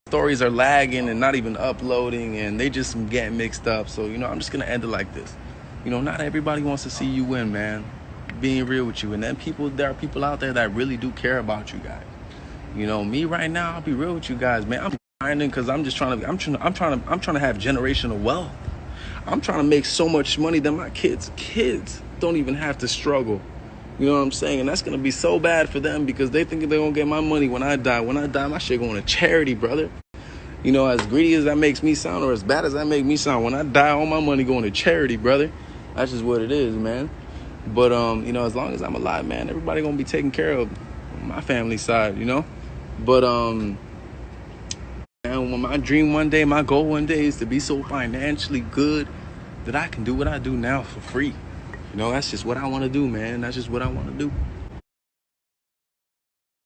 stories are lagging and not even uploading, and they just getting mixed up. So, I'm just going to end it like this. Not everybody wants to see you win, man. Being real with you. And then there are people out there that really do care about you guys. Me right now, I'll be real with you guys, man. I'm grinding because I'm trying to have generational wealth. I'm trying to make so much money that my kids don't even have to struggle. You know what I'm saying? And that's going to be so bad for them because they think they're going to get my money when I die. When I die, my shit going to charity, brother. As greedy as that makes me sound, or as bad as that make me sound, when I die, all my money going to charity, brother. That's just what it is, man. But, as long as I'm alive, man, everybody going to be taken care of on my family side, But, and my dream one day, my goal one day is to be so financially good that I can do what I do now for free. That's just what I want to do, man. That's just what I want to do.